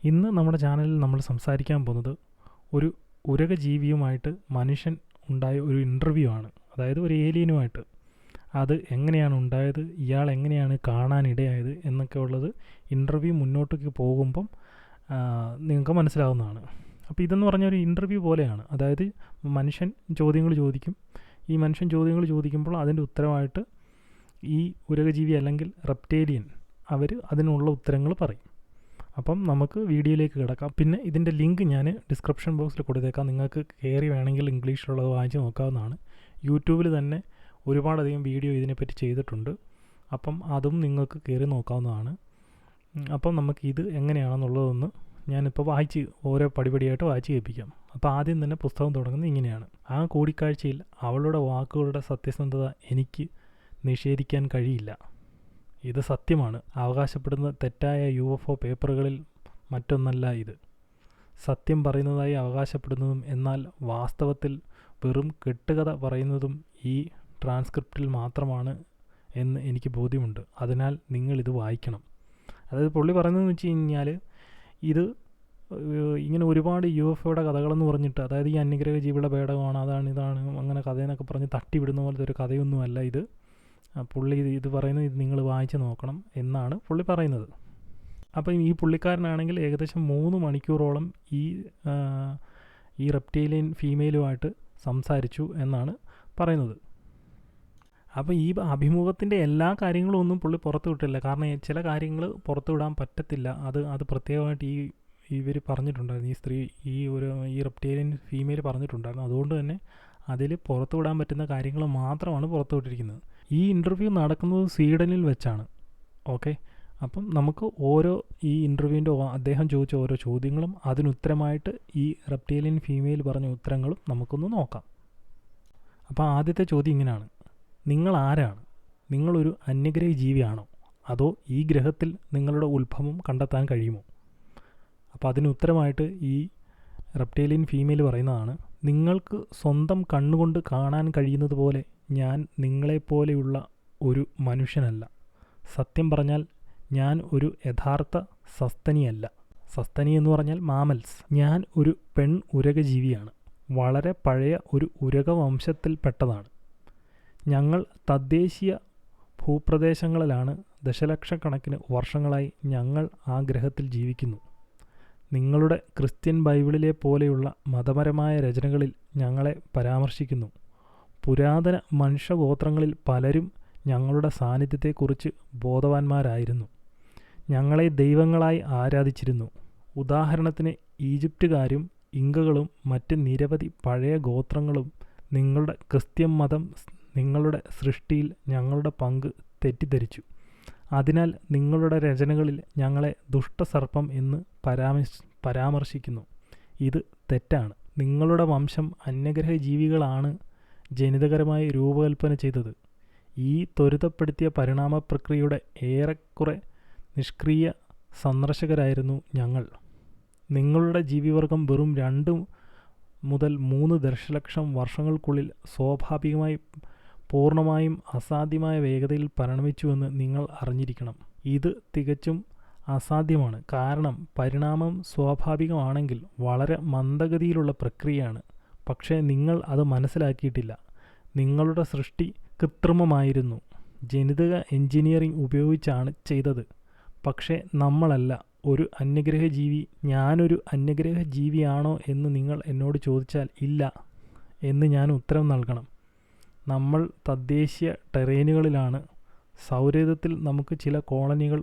ഇന്ന് നമ്മുടെ ചാനലിൽ നമ്മൾ സംസാരിക്കാൻ പോകുന്നത് ഒരു ഉരകജീവിയുമായിട്ട് മനുഷ്യൻ ഉണ്ടായ ഒരു ഇൻ്റർവ്യൂ ആണ്. അതായത് ഒരു ഏലിയനുമായിട്ട്. അത് എങ്ങനെയാണ് ഉണ്ടായത്, ഇയാൾ എങ്ങനെയാണ് കാണാനിടയായത് എന്നൊക്കെ ഉള്ളത് ഇൻ്റർവ്യൂ മുന്നോട്ടേക്ക് പോകുമ്പം നിങ്ങൾക്ക് മനസ്സിലാവുന്നതാണ്. അപ്പോൾ ഇതെന്ന് പറഞ്ഞ ഒരു ഇൻ്റർവ്യൂ പോലെയാണ്. അതായത് മനുഷ്യൻ ചോദ്യങ്ങൾ ചോദിക്കും. ഈ മനുഷ്യൻ ചോദ്യങ്ങൾ ചോദിക്കുമ്പോൾ അതിൻ്റെ ഉത്തരമായിട്ട് ഈ ഉരകജീവി അല്ലെങ്കിൽ റെപ്റ്റേലിയൻ അവർ അതിനുള്ള ഉത്തരങ്ങൾ പറയും. അപ്പം നമുക്ക് വീഡിയോയിലേക്ക് കിടക്കാം. പിന്നെ ഇതിൻ്റെ ലിങ്ക് ഞാൻ ഡിസ്ക്രിപ്ഷൻ ബോക്സിൽ കൊടുത്തേക്കാം. നിങ്ങൾക്ക് കയറി വേണമെങ്കിൽ ഇംഗ്ലീഷിലുള്ളത് വായിച്ച് നോക്കാവുന്നതാണ്. യൂട്യൂബിൽ തന്നെ ഒരുപാടധികം വീഡിയോ ഇതിനെപ്പറ്റി ചെയ്തിട്ടുണ്ട്. അപ്പം അതും നിങ്ങൾക്ക് കയറി നോക്കാവുന്നതാണ്. അപ്പം നമുക്ക് ഇത് എങ്ങനെയാണെന്നുള്ളതൊന്ന് ഞാനിപ്പോൾ ഓരോ പടിപടിയായിട്ട് വായിച്ച് കേൾപ്പിക്കാം. അപ്പോൾ ആദ്യം തന്നെ പുസ്തകം തുടങ്ങുന്നത് ഇങ്ങനെയാണ്. ആ കൂടിക്കാഴ്ചയിൽ അവളുടെ വാക്കുകളുടെ സത്യസന്ധത എനിക്ക് നിഷേധിക്കാൻ കഴിയില്ല. ഇത് സത്യമാണ്. അവകാശപ്പെടുന്ന തെറ്റായ UFO പേപ്പറുകളിൽ മറ്റൊന്നല്ല ഇത്. സത്യം പറയുന്നതായി അവകാശപ്പെടുന്നതും എന്നാൽ വാസ്തവത്തിൽ വെറും കെട്ടുകഥ പറയുന്നതും ഈ ട്രാൻസ്ക്രിപ്റ്റിൽ മാത്രമാണ് എന്ന് എനിക്ക് ബോധ്യമുണ്ട്. അതിനാൽ നിങ്ങളിത് വായിക്കണം. അതായത് പുള്ളി പറയുന്നതെന്ന് വെച്ച് കഴിഞ്ഞാൽ ഇത് ഇങ്ങനെ ഒരുപാട് UFOയുടെ കഥകളെന്ന് പറഞ്ഞിട്ട്, അതായത് ഈ അന്യഗ്രഹ ജീവിയുടെ പേടകമാണ്, അതാണ് ഇതാണ് അങ്ങനെ കഥയെന്നൊക്കെ പറഞ്ഞ് തട്ടിവിടുന്ന പോലത്തെ ഒരു കഥയൊന്നുമല്ല ഇത്. പുള്ളി ഇത് പറയുന്നത് ഇത് നിങ്ങൾ വായിച്ച് നോക്കണം എന്നാണ് പുള്ളി പറയുന്നത്. അപ്പം ഈ പുള്ളിക്കാരനാണെങ്കിൽ ഏകദേശം 3 മണിക്കൂറോളം ഈ റെപ്റ്റേലിയൻ ഫീമെയിലുമായിട്ട് സംസാരിച്ചു എന്നാണ് പറയുന്നത്. അപ്പോൾ ഈ അഭിമുഖത്തിൻ്റെ എല്ലാ കാര്യങ്ങളും ഒന്നും പുള്ളി പുറത്തു വിട്ടില്ല. കാരണം ചില കാര്യങ്ങൾ പുറത്തു വിടാൻ പറ്റത്തില്ല. അത് പ്രത്യേകമായിട്ട് ഇവർ പറഞ്ഞിട്ടുണ്ടായിരുന്നു. ഈ സ്ത്രീ ഈ റെപ്റ്റേലിയൻ ഫീമെയിൽ പറഞ്ഞിട്ടുണ്ടായിരുന്നു. അതുകൊണ്ട് തന്നെ അതിൽ പുറത്തു വിടാൻ പറ്റുന്ന കാര്യങ്ങൾ മാത്രമാണ് പുറത്തു വിട്ടിരിക്കുന്നത്. ഈ ഇൻ്റർവ്യൂ നടക്കുന്നത് സ്വീഡനിൽ വെച്ചാണ്. ഓക്കെ, അപ്പം നമുക്ക് ഈ ഇൻ്റർവ്യൂവിൻ്റെ അദ്ദേഹം ചോദിച്ച ഓരോ ചോദ്യങ്ങളും അതിനുത്തരമായിട്ട് ഈ റെപ്റ്റേലിയൻ ഫീമെയിൽ പറഞ്ഞ ഉത്തരങ്ങളും നമുക്കൊന്ന് നോക്കാം. അപ്പോൾ ആദ്യത്തെ ചോദ്യം ഇങ്ങനെയാണ്: നിങ്ങൾ ആരാണ്? നിങ്ങളൊരു അന്യഗ്രഹ ജീവിയാണോ? അതോ ഈ ഗ്രഹത്തിൽ നിങ്ങളുടെ ഉത്ഭവം കണ്ടെത്താൻ കഴിയുമോ? അപ്പോൾ അതിനുത്തരമായിട്ട് ഈ റെപ്റ്റേലിയൻ ഫീമെയിൽ പറയുന്നതാണ്: നിങ്ങൾക്ക് സ്വന്തം കണ്ണുകൊണ്ട് കാണാൻ കഴിയുന്നത് പോലെ ഞാൻ നിങ്ങളെപ്പോലെയുള്ള ഒരു മനുഷ്യനല്ല. സത്യം പറഞ്ഞാൽ ഞാൻ ഒരു യഥാർത്ഥ സസ്തനിയല്ല. സസ്തനി എന്ന് പറഞ്ഞാൽ മാമൽസ്. ഞാൻ ഒരു ഉരകജീവിയാണ്. വളരെ പഴയ ഒരു ഉരകവംശത്തിൽപ്പെട്ടതാണ്. ഞങ്ങൾ തദ്ദേശീയ ഭൂപ്രദേശങ്ങളിലാണ്. ദശലക്ഷക്കണക്കിന് വർഷങ്ങളായി ഞങ്ങൾ ആ ഗ്രഹത്തിൽ ജീവിക്കുന്നു. നിങ്ങളുടെ ക്രിസ്ത്യൻ ബൈബിളിലെ പോലെയുള്ള മതപരമായ രചനകളിൽ ഞങ്ങളെ പരാമർശിക്കുന്നു. പുരാതന മനുഷ്യഗോത്രങ്ങളിൽ പലരും ഞങ്ങളുടെ സാന്നിധ്യത്തെക്കുറിച്ച് ബോധവാന്മാരായിരുന്നു. ഞങ്ങളെ ദൈവങ്ങളായി ആരാധിച്ചിരുന്നു. ഉദാഹരണത്തിന് ഈജിപ്തുകാരും ഇങ്കകളും മറ്റ് നിരവധി പഴയ ഗോത്രങ്ങളും നിങ്ങളുടെ ക്രിസ്ത്യൻ മതം നിങ്ങളുടെ സൃഷ്ടിയിൽ ഞങ്ങളുടെ പങ്ക് തെറ്റിദ്ധരിച്ചു. അതിനാൽ നിങ്ങളുടെ രചനകളിൽ ഞങ്ങളെ ദുഷ്ടസർപ്പം എന്ന് പരാമർശിക്കുന്നു. ഇത് തെറ്റാണ്. നിങ്ങളുടെ വംശം അന്യഗ്രഹ ജീവികളാണ് ജനിതകരമായി രൂപകൽപ്പന ചെയ്തത്. ഈ ത്വരിതപ്പെടുത്തിയ പരിണാമ പ്രക്രിയയുടെ ഏറെക്കുറെ നിഷ്ക്രിയ സന്ദർശകരായിരുന്നു ഞങ്ങൾ. നിങ്ങളുടെ ജീവിവർഗം വെറും 2 മുതൽ 3 ദശലക്ഷം വർഷങ്ങൾക്കുള്ളിൽ സ്വാഭാവികമായി പൂർണ്ണമായും അസാധ്യമായ വേഗതയിൽ പരിണമിച്ചുവെന്ന് നിങ്ങൾ അറിഞ്ഞിരിക്കണം. ഇത് തികച്ചും അസാധ്യമാണ്. കാരണം പരിണാമം സ്വാഭാവികമാണെങ്കിൽ വളരെ മന്ദഗതിയിലുള്ള പ്രക്രിയയാണ്. പക്ഷേ നിങ്ങൾ അത് മനസ്സിലാക്കിയിട്ടില്ല. നിങ്ങളുടെ സൃഷ്ടി കൃത്രിമമായിരുന്നു. ജനിതക എഞ്ചിനീയറിംഗ് ഉപയോഗിച്ചാണ് ചെയ്തത്. പക്ഷേ നമ്മളല്ല ഒരു അന്യഗ്രഹ ജീവി. ഞാനൊരു അന്യഗ്രഹ ജീവിയാണോ എന്ന് നിങ്ങൾ എന്നോട് ചോദിച്ചാൽ ഇല്ല എന്ന് ഞാൻ ഉത്തരം നൽകണം. നമ്മൾ തദ്ദേശീയ ടെറേനുകളിലാണ്. സൗരയൂഥത്തിൽ നമുക്ക് ചില കോളനികൾ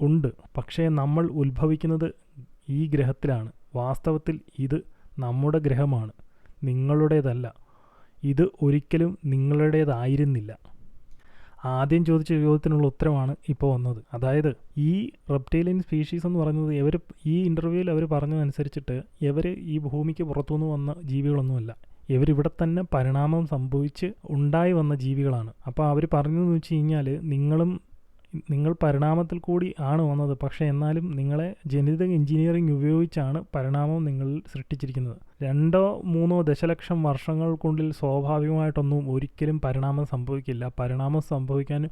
ഉണ്ട്. പക്ഷേ നമ്മൾ ഉത്ഭവിക്കുന്നത് ഈ ഗ്രഹത്തിലാണ്. വാസ്തവത്തിൽ ഇത് നമ്മുടെ ഗ്രഹമാണ്, നിങ്ങളുടേതല്ല. ഇത് ഒരിക്കലും നിങ്ങളുടേതായിരുന്നില്ല. ആദ്യം ചോദിച്ച ചോദ്യത്തിനുള്ള ഉത്തരമാണ് ഇപ്പോൾ വന്നത്. അതായത് ഈ റെപ്റ്റേലിയൻ സ്പീഷീസ് എന്ന് പറയുന്നത് ഈ ഇൻ്റർവ്യൂവിൽ അവർ പറഞ്ഞതനുസരിച്ചിട്ട് ഇവർ ഈ ഭൂമിക്ക് പുറത്തുനിന്ന് വന്ന ജീവികളൊന്നുമല്ല. ഇവരിവിടെ തന്നെ പരിണാമം സംഭവിച്ച് ഉണ്ടായി വന്ന ജീവികളാണ്. അപ്പോൾ അവർ പറഞ്ഞതെന്ന് വെച്ച് കഴിഞ്ഞാൽ നിങ്ങൾ പരിണാമത്തിൽ കൂടി ആണ് വന്നത്. പക്ഷേ എന്നാലും നിങ്ങളെ ജനിതക എഞ്ചിനീയറിംഗ് ഉപയോഗിച്ചാണ് പരിണാമം നിങ്ങളിൽ സൃഷ്ടിച്ചിരിക്കുന്നത്. 2-3 ദശലക്ഷം വർഷങ്ങൾക്കുള്ളിൽ സ്വാഭാവികമായിട്ടൊന്നും ഒരിക്കലും പരിണാമം സംഭവിക്കില്ല. പരിണാമം സംഭവിക്കാൻ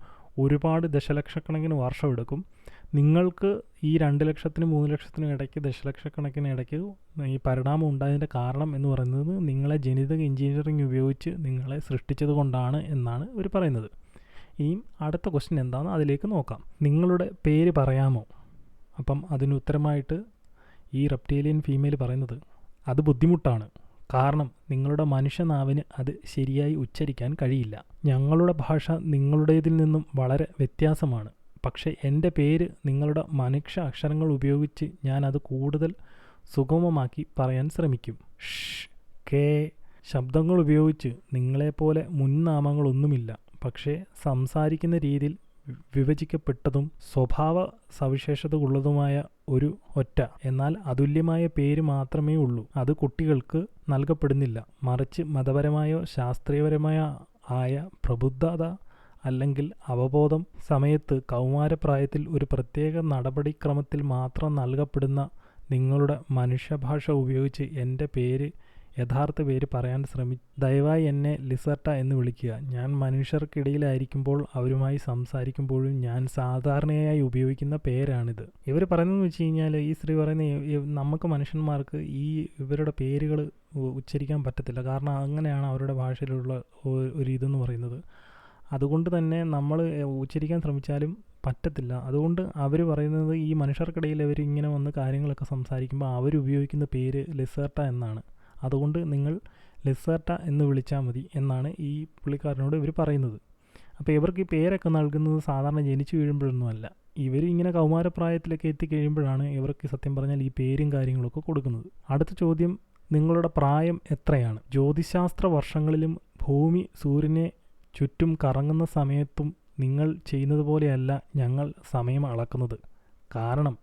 ഒരുപാട് ദശലക്ഷക്കണക്കിന് വർഷമെടുക്കും. നിങ്ങൾക്ക് ഈ 2 ലക്ഷത്തിനും 3 ലക്ഷത്തിനും ഇടയ്ക്ക് ദശലക്ഷക്കണക്കിന് ഇടയ്ക്ക് ഈ പരിണാമം ഉണ്ടായതിൻ്റെ കാരണം എന്ന് പറയുന്നത് നിങ്ങളെ ജനിതക എഞ്ചിനീയറിംഗ് ഉപയോഗിച്ച് നിങ്ങളെ സൃഷ്ടിച്ചത് കൊണ്ടാണ് എന്നാണ് ഇവർ പറയുന്നത്. ഇനിയും അടുത്ത ക്വസ്റ്റ്യൻ എന്താണെന്ന് അതിലേക്ക് നോക്കാം. നിങ്ങളുടെ പേര് പറയാമോ? അപ്പം അതിന് ഉത്തരമായിട്ട് ഈ റെപ്റ്റീലിയൻ ഫീമെയിൽ പറയുന്നത് അത് ബുദ്ധിമുട്ടാണ്. കാരണം നിങ്ങളുടെ മനുഷ്യനാവിന് അത് ശരിയായി ഉച്ചരിക്കാൻ കഴിയില്ല. ഞങ്ങളുടെ ഭാഷ നിങ്ങളുടേതിൽ നിന്നും വളരെ വ്യത്യാസമാണ്. പക്ഷേ എൻ്റെ പേര് നിങ്ങളുടെ മനുഷ്യ അക്ഷരങ്ങൾ ഉപയോഗിച്ച് ഞാൻ അത് കൂടുതൽ സുഗമമാക്കി പറയാൻ ശ്രമിക്കും. ഷ്, കെ ശബ്ദങ്ങൾ ഉപയോഗിച്ച് നിങ്ങളെപ്പോലെ മുൻനാമങ്ങളൊന്നുമില്ല. പക്ഷേ സംസാരിക്കുന്ന രീതിയിൽ വിഭജിക്കപ്പെട്ടതും സ്വഭാവ സവിശേഷതകളുള്ളതുമായ ഒരു ഒറ്റ എന്നാൽ അതുല്യമായ പേര് മാത്രമേ ഉള്ളൂ. അത് കുട്ടികൾക്ക് നൽകപ്പെടുന്നില്ല. മറിച്ച് മതപരമായോ ശാസ്ത്രീയപരമായോ ആയ പ്രബുദ്ധത അല്ലെങ്കിൽ അവബോധം സമയത്ത് കൗമാരപ്രായത്തിൽ ഒരു പ്രത്യേക നടപടിക്രമത്തിൽ മാത്രം നൽകപ്പെടുന്ന നിങ്ങളുടെ മനുഷ്യഭാഷ ഉപയോഗിച്ച് എൻ്റെ യഥാർത്ഥ പേര് പറയാൻ ദയവായി എന്നെ ലിസർട്ട എന്ന് വിളിക്കുക. ഞാൻ മനുഷ്യർക്കിടയിലായിരിക്കുമ്പോൾ അവരുമായി സംസാരിക്കുമ്പോഴും ഞാൻ സാധാരണയായി ഉപയോഗിക്കുന്ന പേരാണിത്. ഇവർ പറയുന്നതെന്ന് വെച്ച് കഴിഞ്ഞാൽ, ഈ സ്ത്രീ പറയുന്ന നമുക്ക് മനുഷ്യന്മാർക്ക് ഇവരുടെ പേരുകൾ ഉച്ചരിക്കാൻ പറ്റത്തില്ല. കാരണം അങ്ങനെയാണ് അവരുടെ ഭാഷയിലുള്ള ഒരു ഇതെന്ന് പറയുന്നത്. അതുകൊണ്ട് തന്നെ നമ്മൾ ഉച്ചരിക്കാൻ ശ്രമിച്ചാലും പറ്റത്തില്ല. അതുകൊണ്ട് അവർ പറയുന്നത് ഈ മനുഷ്യർക്കിടയിൽ അവർ ഇങ്ങനെ വന്ന് കാര്യങ്ങളൊക്കെ സംസാരിക്കുമ്പോൾ അവരുപയോഗിക്കുന്ന പേര് ലിസർട്ട എന്നാണ്. അതുകൊണ്ട് നിങ്ങൾ ലിസർട്ട എന്ന് വിളിച്ചാൽ മതി എന്നാണ് ഈ പുള്ളിക്കാരനോട് ഇവർ പറയുന്നത്. അപ്പോൾ ഇവർക്ക് ഈ പേരൊക്കെ നൽകുന്നത് സാധാരണ ജനിച്ചു വീഴുമ്പോഴൊന്നുമല്ല. ഇവർ ഇങ്ങനെ കൗമാരപ്രായത്തിലൊക്കെ എത്തിക്കഴിയുമ്പോഴാണ് ഇവർക്ക് സത്യം പറഞ്ഞാൽ ഈ പേരും കാര്യങ്ങളൊക്കെ കൊടുക്കുന്നത്. അടുത്ത ചോദ്യം, നിങ്ങളുടെ പ്രായം എത്രയാണ്? ജ്യോതിശാസ്ത്ര വർഷങ്ങളിലും ഭൂമി സൂര്യനെ ചുറ്റും കറങ്ങുന്ന സമയത്തും നിങ്ങൾ ചെയ്യുന്നത് പോലെയല്ല ഞങ്ങൾ സമയം അളക്കുന്നത്. കാരണം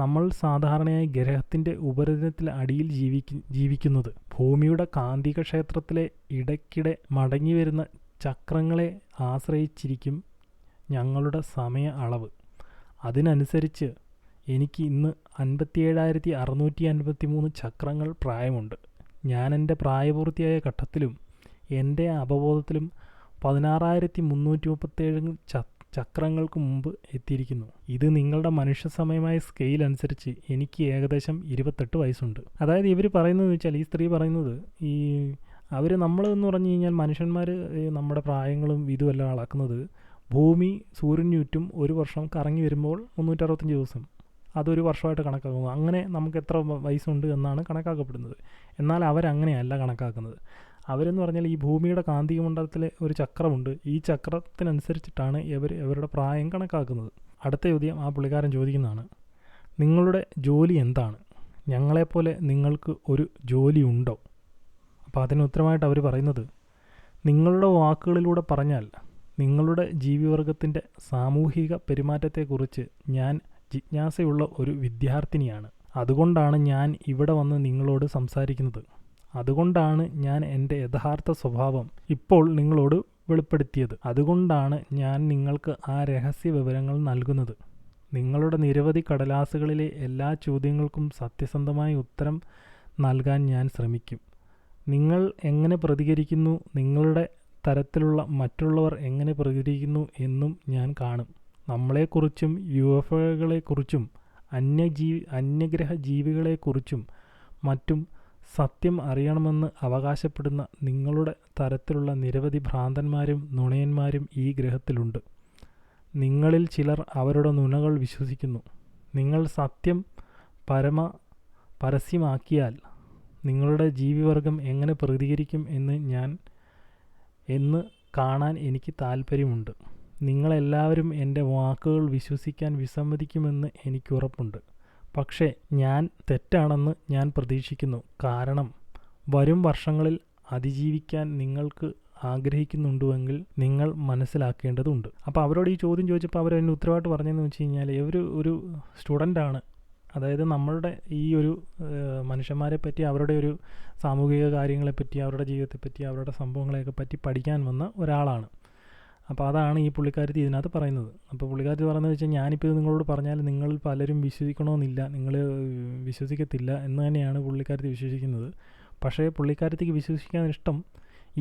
നമ്മൾ സാധാരണയായി ഗ്രഹത്തിൻ്റെ ഉപരിതലത്തിൽ അടിയിൽ ജീവിക്കുന്നത്. ഭൂമിയുടെ കാന്തിക ക്ഷേത്രത്തിലെ ഇടയ്ക്കിടെ മടങ്ങി വരുന്ന ചക്രങ്ങളെ ആശ്രയിച്ചിരിക്കും ഞങ്ങളുടെ സമയ അളവ്. അതിനനുസരിച്ച് എനിക്ക് ഇന്ന് 57,653 ചക്രങ്ങൾ പ്രായമുണ്ട്. ഞാൻ എൻ്റെ പ്രായപൂർത്തിയായ ഘട്ടത്തിലും എൻ്റെ അവബോധത്തിലും 16,337 ചക്രങ്ങൾക്ക് മുമ്പ് എത്തിയിരിക്കുന്നു. ഇത് നിങ്ങളുടെ മനുഷ്യ സമയമായ സ്കെയിൽ അനുസരിച്ച് എനിക്ക് ഏകദേശം 28 വയസ്സുണ്ട്. അതായത് ഇവർ പറയുന്നത് വെച്ചാൽ, ഈ സ്ത്രീ പറയുന്നത്, നമ്മളെന്ന് പറഞ്ഞു കഴിഞ്ഞാൽ മനുഷ്യന്മാർ നമ്മുടെ പ്രായങ്ങളും ഇതുമെല്ലാം അളക്കുന്നത് ഭൂമി സൂര്യന് ചുറ്റും ഒരു വർഷം കറങ്ങി വരുമ്പോൾ 365 ദിവസം അതൊരു വർഷമായിട്ട് കണക്കാക്കുന്നു. അങ്ങനെ നമുക്ക് എത്ര വയസ്സുണ്ട് എന്നാണ് കണക്കാക്കപ്പെടുന്നത്. എന്നാൽ അവരങ്ങനെയല്ല കണക്കാക്കുന്നത്. അവരെന്ന് പറഞ്ഞാൽ ഈ ഭൂമിയുടെ കാന്തിക മണ്ഡലത്തിലെ ഒരു ചക്രമുണ്ട്. ഈ ചക്രത്തിനനുസരിച്ചിട്ടാണ് ഇവരുടെ പ്രായം കണക്കാക്കുന്നത്. അടുത്ത ചോദ്യം ആ പുള്ളിക്കാരൻ ചോദിക്കുന്നതാണ്, നിങ്ങളുടെ ജോലി എന്താണ്? ഞങ്ങളെപ്പോലെ നിങ്ങൾക്ക് ഒരു ജോലി ഉണ്ടോ? അപ്പോൾ അതിന് ഉത്തരമായിട്ട് അവർ പറയുന്നത്, നിങ്ങളുടെ വാക്കുകളിലൂടെ പറഞ്ഞാൽ നിങ്ങളുടെ ജീവിവർഗത്തിൻ്റെ സാമൂഹിക പെരുമാറ്റത്തെക്കുറിച്ച് ഞാൻ ജിജ്ഞാസയുള്ള ഒരു വിദ്യാർത്ഥിനിയാണ്. അതുകൊണ്ടാണ് ഞാൻ ഇവിടെ വന്ന് നിങ്ങളോട് സംസാരിക്കുന്നത്. അതുകൊണ്ടാണ് ഞാൻ എൻ്റെ യഥാർത്ഥ സ്വഭാവം ഇപ്പോൾ നിങ്ങളോട് വെളിപ്പെടുത്തിയത്. അതുകൊണ്ടാണ് ഞാൻ നിങ്ങൾക്ക് ആ രഹസ്യ വിവരങ്ങൾ നൽകുന്നത്. നിങ്ങളുടെ നിരവധി കടലാസുകളിലെ എല്ലാ ചോദ്യങ്ങൾക്കും സത്യസന്ധമായ ഉത്തരം നൽകാൻ ഞാൻ ശ്രമിക്കും. നിങ്ങൾ എങ്ങനെ പ്രതികരിക്കുന്നു, നിങ്ങളുടെ തരത്തിലുള്ള മറ്റുള്ളവർ എങ്ങനെ പ്രതികരിക്കുന്നു എന്നും ഞാൻ കാണും. നമ്മളെക്കുറിച്ചും UFOകളെക്കുറിച്ചും അന്യഗ്രഹ ജീവികളെക്കുറിച്ചും മറ്റും സത്യം അറിയണമെന്ന് അവകാശപ്പെടുന്ന നിങ്ങളുടെ തരത്തിലുള്ള നിരവധി ഭ്രാന്തന്മാരും നുണയന്മാരും ഈ ഗ്രഹത്തിലുണ്ട്. നിങ്ങളിൽ ചിലർ അവരുടെ നുണകൾ വിശ്വസിക്കുന്നു. നിങ്ങൾ സത്യം പരസ്യമാക്കിയാൽ നിങ്ങളുടെ ജീവിവർഗം എങ്ങനെ പ്രതികരിക്കും എന്ന് കാണാൻ എനിക്ക് താൽപ്പര്യമുണ്ട്. നിങ്ങളെല്ലാവരും എൻ്റെ വാക്കുകൾ വിശ്വസിക്കാൻ വിസമ്മതിക്കുമെന്ന് എനിക്ക് ഉറപ്പുണ്ട്. പക്ഷേ ഞാൻ തെറ്റാണെന്ന് ഞാൻ പ്രതീക്ഷിക്കുന്നു. കാരണം വരും വർഷങ്ങളിൽ അതിജീവിക്കാൻ നിങ്ങൾക്ക് ആഗ്രഹിക്കുന്നുണ്ടുവെങ്കിൽ നിങ്ങൾ മനസ്സിലാക്കേണ്ടതുണ്ട്. അപ്പോൾ അവരോട് ഈ ചോദ്യം ചോദിച്ചപ്പോൾ അവരതിന് ഉത്തരവായിട്ട് പറഞ്ഞതെന്ന് വെച്ച് കഴിഞ്ഞാൽ, ഒരു സ്റ്റുഡൻ്റാണ്. അതായത് നമ്മളുടെ ഈ ഒരു മനുഷ്യന്മാരെ പറ്റി, അവരുടെ ഒരു സാമൂഹിക കാര്യങ്ങളെപ്പറ്റി, അവരുടെ ജീവിതത്തെപ്പറ്റി, അവരുടെ സംഭവങ്ങളെയൊക്കെ പറ്റി പഠിക്കാൻ വന്ന ഒരാളാണ്. അപ്പോൾ അതാണ് ഈ പുള്ളിക്കാരത്തി ഇതിനകത്ത് പറയുന്നത്. അപ്പോൾ പുള്ളിക്കാരത്തി പറയുന്നത് വെച്ചാൽ, ഞാനിപ്പോൾ നിങ്ങളോട് പറഞ്ഞാൽ നിങ്ങൾ പലരും വിശ്വസിക്കണമെന്നില്ല, നിങ്ങൾ വിശ്വസിക്കത്തില്ല എന്ന് തന്നെയാണ് പുള്ളിക്കാരത്തി വിശ്വസിക്കുന്നത്. പക്ഷേ പുള്ളിക്കാരത്തിക്ക് വിശ്വസിക്കാൻ ഇഷ്ടം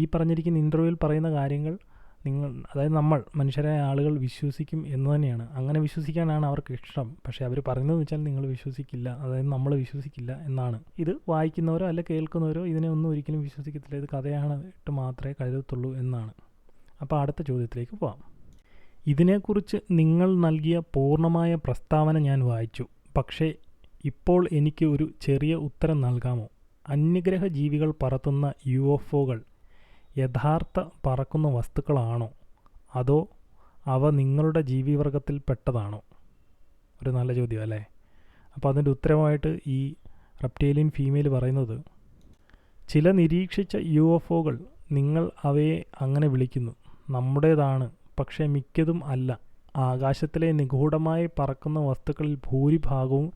ഈ പറഞ്ഞിരിക്കുന്ന ഇൻ്റർവ്യൂവിൽ പറയുന്ന കാര്യങ്ങൾ അതായത് നമ്മൾ മനുഷ്യരായ ആളുകൾ വിശ്വസിക്കും എന്ന് തന്നെയാണ്. അങ്ങനെ വിശ്വസിക്കാനാണ് അവർക്ക് ഇഷ്ടം. പക്ഷേ അവർ പറയുന്നതെന്ന് വെച്ചാൽ നിങ്ങൾ വിശ്വസിക്കില്ല, അതായത് നമ്മൾ വിശ്വസിക്കില്ല എന്നാണ്. ഇത് വായിക്കുന്നവരോ അല്ല കേൾക്കുന്നവരോ ഇതിനെ ഒന്നും ഒരിക്കലും വിശ്വസിക്കത്തില്ല, ഇത് കഥയാണ് ഇട്ട് മാത്രമേ കരുതത്തുള്ളൂ എന്നാണ്. അപ്പോൾ അടുത്ത ചോദ്യത്തിലേക്ക് പോകാം. ഇതിനെക്കുറിച്ച് നിങ്ങൾ നൽകിയ പൂർണ്ണമായ പ്രസ്താവന ഞാൻ വായിച്ചു. പക്ഷേ ഇപ്പോൾ എനിക്ക് ഒരു ചെറിയ ഉത്തരം നൽകാമോ? അന്യഗ്രഹ ജീവികൾ പറത്തുന്ന UFOകൾ യഥാർത്ഥ പറക്കുന്ന വസ്തുക്കളാണോ, അതോ അവ നിങ്ങളുടെ ജീവിവർഗത്തിൽ പെട്ടതാണോ? ഒരു നല്ല ചോദ്യം അല്ലേ? അപ്പോൾ അതിൻ്റെ ഉത്തരമായിട്ട് ഈ റെപ്റ്റേലിയൻ ഫീമെയിൽ പറയുന്നത്, ചില നിരീക്ഷിച്ച UFOകൾ നിങ്ങൾ അവയെ അങ്ങനെ വിളിക്കുന്നു, നമ്മുടേതാണ്. പക്ഷേ മിക്കതും അല്ല. ആകാശത്തിലെ നിഗൂഢമായി പറക്കുന്ന വസ്തുക്കളിൽ ഭൂരിഭാഗവും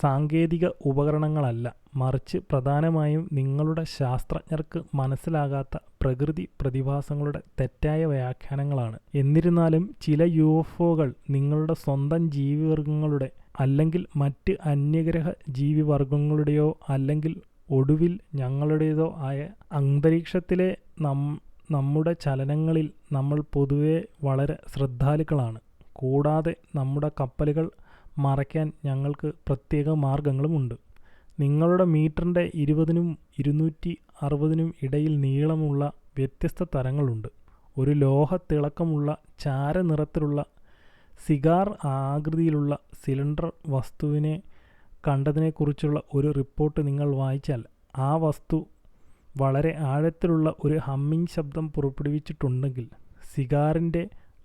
സാങ്കേതിക ഉപകരണങ്ങളല്ല, മറിച്ച് പ്രധാനമായും നിങ്ങളുടെ ശാസ്ത്രജ്ഞർക്ക് മനസ്സിലാകാത്ത പ്രകൃതി പ്രതിഭാസങ്ങളുടെ തെറ്റായ വ്യാഖ്യാനങ്ങളാണ്. എന്നിരുന്നാലും ചില UFOകൾ നിങ്ങളുടെ സ്വന്തം ജീവിവർഗങ്ങളുടെ അല്ലെങ്കിൽ മറ്റ് അന്യഗ്രഹ ജീവിവർഗങ്ങളുടെയോ അല്ലെങ്കിൽ ഒടുവിൽ ഞങ്ങളുടേതോ ആയ അന്തരീക്ഷത്തിലെ നമ്മുടെ ചലനങ്ങളിൽ നമ്മൾ പൊതുവെ വളരെ ശ്രദ്ധാലുക്കളാണ്. കൂടാതെ നമ്മുടെ കപ്പലുകൾ മറയ്ക്കാൻ ഞങ്ങൾക്ക് പ്രത്യേക മാർഗങ്ങളുമുണ്ട്. നിങ്ങളുടെ മീറ്ററിൻ്റെ 20-നും 260-നും ഇടയിൽ നീളമുള്ള വ്യത്യസ്ത തരങ്ങളുണ്ട്. ഒരു ലോഹ തിളക്കമുള്ള ചാരനിറത്തിലുള്ള സിഗാർ ആകൃതിയിലുള്ള സിലിണ്ടർ വസ്തുവിനെ കണ്ടതിനെക്കുറിച്ചുള്ള ഒരു റിപ്പോർട്ട് നിങ്ങൾ വായിച്ചാൽ ആ വസ്തു വളരെ ആഴത്തിലുള്ള ഒരു ഹമ്മിങ് ശബ്ദം പുറപ്പെടുവിച്ചിട്ടുണ്ടെങ്കിൽ സിഗാറിൻ്റെ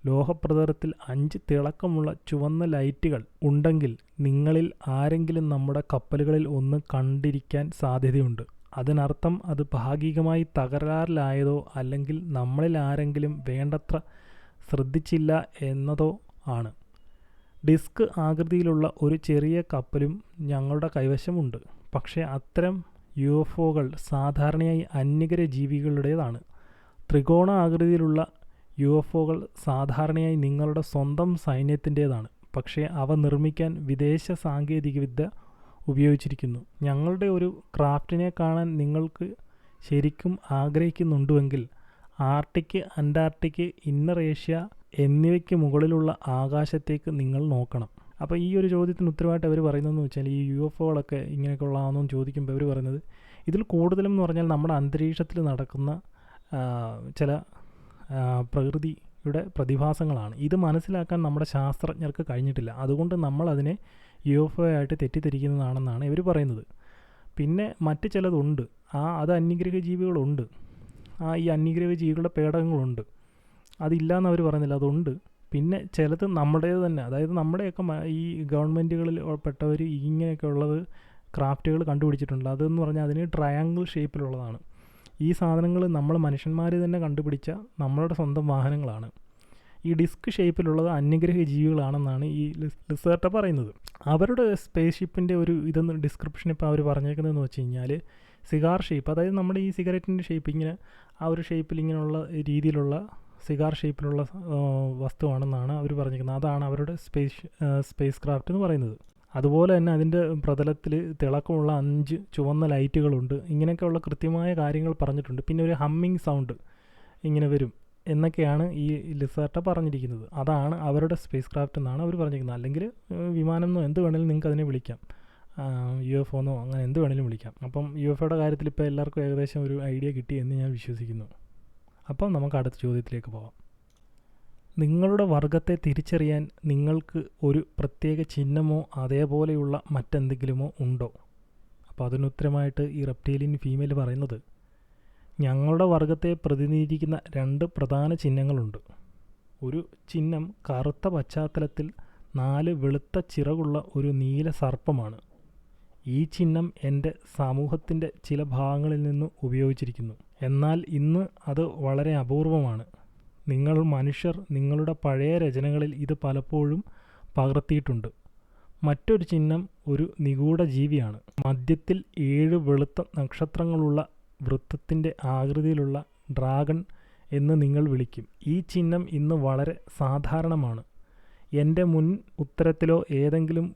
ലോഹപ്രതലത്തിൽ 5 തിളക്കമുള്ള ചുവന്ന ലൈറ്റുകൾ ഉണ്ടെങ്കിൽ നിങ്ങളിൽ ആരെങ്കിലും നമ്മുടെ കപ്പലുകളിൽ ഒന്ന് കണ്ടിരിക്കാൻ സാധ്യതയുണ്ട്. അതിനർത്ഥം അത് ഭാഗികമായി തകരാറിലായതോ അല്ലെങ്കിൽ നമ്മളിൽ ആരെങ്കിലും വേണ്ടത്ര ശ്രദ്ധിച്ചില്ല എന്നതോ ആണ്. ഡിസ്ക് ആകൃതിയിലുള്ള ഒരു ചെറിയ കപ്പലും ഞങ്ങളുടെ കൈവശമുണ്ട്. പക്ഷേ അത്തരം UFOകൾ സാധാരണയായി അന്യഗ്രഹ ജീവികളുടേതാണ്. ത്രികോണ ആകൃതിയിലുള്ള UFOകൾ സാധാരണയായി നിങ്ങളുടെ സ്വന്തം സൈന്യത്തിൻ്റേതാണ്. പക്ഷേ അവ നിർമ്മിക്കാൻ വിദേശ സാങ്കേതികവിദ്യ ഉപയോഗിച്ചിരിക്കുന്നു. ഞങ്ങളുടെ ഒരു ക്രാഫ്റ്റിനെ കാണാൻ നിങ്ങൾക്ക് ശരിക്കും ആഗ്രഹിക്കുന്നുണ്ടെങ്കിൽ ആർട്ടിക്, അന്റാർട്ടിക്, ഇന്നർ ഏഷ്യ എന്നിവയ്ക്ക് മുകളിലുള്ള ആകാശത്തേക്ക് നിങ്ങൾ നോക്കണം. അപ്പോൾ ഈ ഒരു ചോദ്യത്തിന് ഉത്തരവായിട്ട് അവർ പറയുന്നതെന്ന് വെച്ചാൽ, ഈ UFOകളൊക്കെ ഇങ്ങനെയൊക്കെ ഉള്ളതാണെന്ന് ചോദിക്കുമ്പോൾ അവർ പറയുന്നത്, ഇതിൽ കൂടുതലും എന്ന് പറഞ്ഞാൽ നമ്മുടെ അന്തരീക്ഷത്തിൽ നടക്കുന്ന ചില പ്രകൃതിയുടെ പ്രതിഭാസങ്ങളാണ്. ഇത് മനസ്സിലാക്കാൻ നമ്മുടെ ശാസ്ത്രജ്ഞർക്ക് കഴിഞ്ഞിട്ടില്ല. അതുകൊണ്ട് നമ്മളതിനെ UFO ആയിട്ട് തെറ്റിദ്ധരിക്കുന്നതാണെന്നാണ് ഇവർ പറയുന്നത്. പിന്നെ മറ്റ് ചിലതുണ്ട്, അത് അന്യഗ്രഹ ജീവികളുണ്ട്. ഈ അന്യഗ്രഹ ജീവികളുടെ പേടകങ്ങളുണ്ട്, അതില്ലാന്ന് അവർ പറയുന്നില്ല, അതുണ്ട്. പിന്നെ ചിലത് നമ്മുടേത് തന്നെ, അതായത് നമ്മുടെയൊക്കെ ഈ ഗവൺമെൻറ്റുകളിൽ പെട്ടവർ ഇങ്ങനെയൊക്കെ ഉള്ളത് ക്രാഫ്റ്റുകൾ കണ്ടുപിടിച്ചിട്ടുണ്ട്. അതെന്ന് പറഞ്ഞാൽ അതിന് ട്രയാങ്കിൾ ഷേപ്പിലുള്ളതാണ്. ഈ സാധനങ്ങൾ നമ്മൾ മനുഷ്യന്മാർ തന്നെ കണ്ടുപിടിച്ച നമ്മളുടെ സ്വന്തം വാഹനങ്ങളാണ്. ഈ ഡിസ്ക് ഷേപ്പിലുള്ളത് അന്യഗ്രഹ ജീവികളാണെന്നാണ് ഈ റിസർച്ച് പറയുന്നത്. അവരുടെ സ്പേസ് ഷിപ്പിൻ്റെ ഒരു ഇതൊന്ന് ഡിസ്ക്രിപ്ഷൻ ഇപ്പോൾ അവർ പറഞ്ഞേക്കുന്നതെന്ന് വെച്ച് കഴിഞ്ഞാൽ, സിഗാർ ഷേപ്പ്, അതായത് നമ്മുടെ ഈ സിഗരറ്റിൻ്റെ ഷേപ്പ് ഇങ്ങനെ ആ ഒരു ഷേപ്പിൽ ഇങ്ങനെയുള്ള രീതിയിലുള്ള സിഗാർ ഷേപ്പിലുള്ള വസ്തുവാണെന്നാണ് അവർ പറഞ്ഞിരിക്കുന്നത്. അതാണ് അവരുടെ സ്പേസ് ക്രാഫ്റ്റ് എന്ന് പറയുന്നത്. അതുപോലെ തന്നെ അതിൻ്റെ പ്രതലത്തിൽ തിളക്കമുള്ള 5 ചുവന്ന ലൈറ്റുകളുണ്ട്. ഇങ്ങനെയൊക്കെയുള്ള കൃത്യമായ കാര്യങ്ങൾ പറഞ്ഞിട്ടുണ്ട്. പിന്നെ ഒരു ഹമ്മിങ് സൗണ്ട് ഇങ്ങനെ വരും എന്നൊക്കെയാണ് ഈ ലിസാർട്ട പറഞ്ഞിരിക്കുന്നത്. അതാണ് അവരുടെ സ്പേസ് ക്രാഫ്റ്റ് എന്നാണ് അവർ പറഞ്ഞിരിക്കുന്നത്. അല്ലെങ്കിൽ വിമാനം എന്നോ എന്ത് വേണമെങ്കിലും നിങ്ങൾക്ക് അതിനെ വിളിക്കാം, UFO എന്നോ അങ്ങനെ എന്ത് വേണമെങ്കിലും വിളിക്കാം. അപ്പം UFOയുടെ കാര്യത്തിൽ ഇപ്പോൾ എല്ലാവർക്കും ഏകദേശം ഒരു ഐഡിയ കിട്ടി എന്ന് ഞാൻ വിശ്വസിക്കുന്നു. അപ്പം നമുക്ക് അടുത്ത ചോദ്യത്തിലേക്ക് പോകാം. നിങ്ങളുടെ വർഗത്തെ തിരിച്ചറിയാൻ നിങ്ങൾക്ക് ഒരു പ്രത്യേക ചിഹ്നമോ അതേപോലെയുള്ള മറ്റെന്തെങ്കിലുമോ ഉണ്ടോ? അപ്പോൾ അതിനുത്തരമായിട്ട് ഈ റെപ്റ്റേലിയൻ ഫീമെയിൽ പറയുന്നത്, ഞങ്ങളുടെ വർഗത്തെ പ്രതിനിധീകരിക്കുന്ന 2 പ്രധാന ചിഹ്നങ്ങളുണ്ട്. ഒരു ചിഹ്നം കറുത്ത പശ്ചാത്തലത്തിൽ 4 വെളുത്ത ചിറകുള്ള ഒരു നീല സർപ്പമാണ്. ഈ ചിഹ്നം എൻ്റെ സമൂഹത്തിൻ്റെ ചില ഭാഗങ്ങളിൽ നിന്ന് ഉപയോഗിച്ചിരിക്കുന്നു. എന്നാൽ ഇന്ന് അത് വളരെ അപൂർവമാണ്. നിങ്ങൾ മനുഷ്യർ നിങ്ങളുടെ പഴയ രചനകളിൽ ഇത് പലപ്പോഴും പകർത്തിയിട്ടുണ്ട്. മറ്റൊരു ചിഹ്നം ഒരു നിഗൂഢ ജീവിയാണ്. മധ്യത്തിൽ 7 വെളുത്ത നക്ഷത്രങ്ങളുള്ള വൃത്തത്തിൻ്റെ ആകൃതിയിലുള്ള ഡ്രാഗൺ എന്ന് നിങ്ങൾ വിളിക്കും. ഈ ചിഹ്നം ഇന്ന് വളരെ സാധാരണമാണ്. എൻ്റെ മുൻ ഉത്തരത്തിലോ ഏതെങ്കിലും